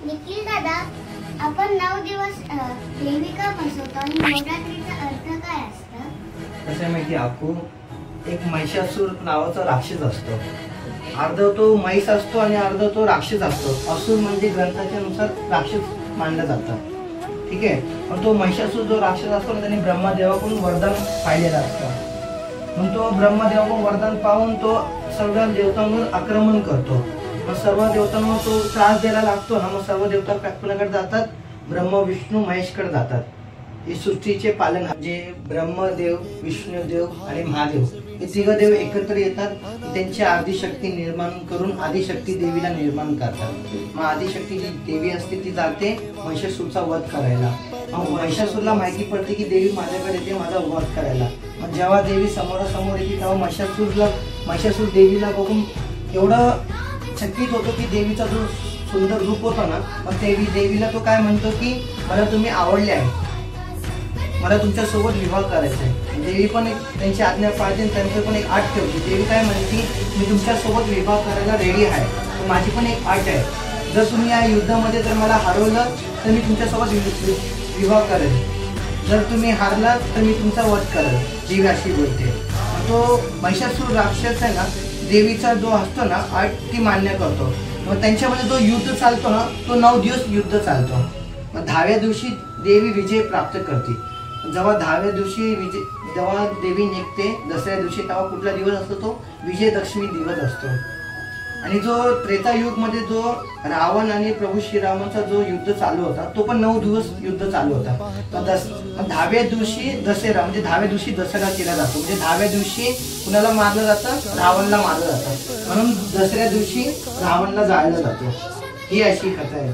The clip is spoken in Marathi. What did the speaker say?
निखिल दादा, आपण 9 दिवस देविका बसवतो आणि नवरात्रीचा अर्थ काय असतं? कसं आहे माहिती आपको, एक महिषासूर नावाचा राक्षस असतो. अर्ध तो म्हैस असतो आणि अर्ध तो राक्षस असतो. असुर म्हणजे ग्रंथाच्या नुसार राक्षस मानलं जातं. ठीक आहे. पण तो महिषासूर जो राक्षस असतो ना, त्याने ब्रह्मदेवाकडून वरदान पाहिलेलं असतं. मग तो ब्रह्मदेवाकडून वरदान पाहून तो सर्व देवतांवर आक्रमण करतो. मग सर्व देवतांना तो त्रास द्यायला लागतो ना, मग सर्व देवता कुणाकडे जातात? ब्रह्म विष्णू महेशकडे जातात. हे सृष्टीचे पालन जे ब्रह्मदेव, विष्णुदेव आणि महादेव हे तिघ देव एकत्र येतात. त्यांची आदिशक्ती निर्माण करून आदिशक्ती देवीला निर्माण करतात. मग आदिशक्ती जी देवी असते ती जाते महिषासूरचा वध करायला. मग महिषासूरला माहिती पडते की देवी माझ्याकडे येते माझा वध करायला. मग जेव्हा देवी समोरासमोर येते तेव्हा महिषासूर देवीला बघून एवढं चकित होतो की देवीचा जो सुंदर रूप होता ना, मग देवीला तो काय म्हणतो की मला तुम्ही आवडले आहे, मला तुमच्या सोबत विवाह करायचा आहे. देवी पण एक त्यांची आज्ञा पाळते आणि त्यांचं पण एक अट ठेवते. देवी काय म्हणते, मी तुमच्या सोबत विवाह करायला रेडी आहे. माझी पण एक अट आहे, जर तुम्ही या युद्धामध्ये जर मला हरवलं तर मी तुमच्यासोबत विवाह करेल, जर तुम्ही हारलात तर मी तुमचा वध करेल. देवी अशी बोलते. तो महिषासूर राक्षस आहे ना, देवीचा जो असतो ना अट ती मान्य करतो. मग त्यांच्यामध्ये जो युद्ध चालतो ना, तो 9 दिवस युद्ध चालतो. मग 10व्या दिवशी देवी विजय प्राप्त करते. जेव्हा 10व्या दिवशी जेव्हा देवी निघते दसऱ्या दिवशी, तेव्हा कुठला दिवस असतो? तो विजयदशमी दिवस असतो. आणि जो त्रेतायुग मध्ये जो रावण आणि प्रभू श्रीरामांचा जो युद्ध चालू होता, तो पण 9 दिवस युद्ध चालू होता. तर 10व्या दिवशी दसरा म्हणजे 10व्या दिवशी दसरा केला जातो. म्हणजे 10व्या दिवशी कुणाला मारलं जातं? रावणला मारलं जातं. म्हणून दसऱ्या दिवशी रावणला जाळलं जातं. ही अशी कथा आहे.